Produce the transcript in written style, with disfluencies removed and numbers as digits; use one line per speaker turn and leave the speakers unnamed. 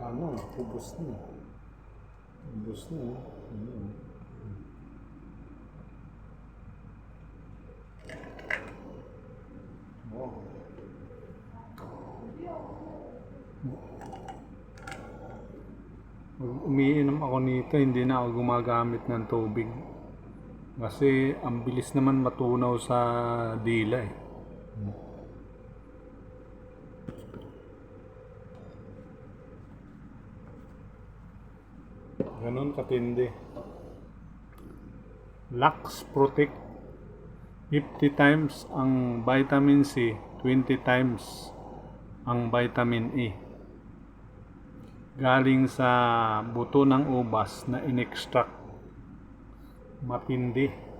Ano, ubos na. Ubos na. Oh. Umiinom ako nito, hindi na ako gumagamit ng tubig. Kasi ang bilis naman matunaw sa dila eh. Ganon katindi. Lux Protect 50 times ang vitamin C, 20 times ang vitamin E. Galing sa buto ng ubas na in-extract. Matindi.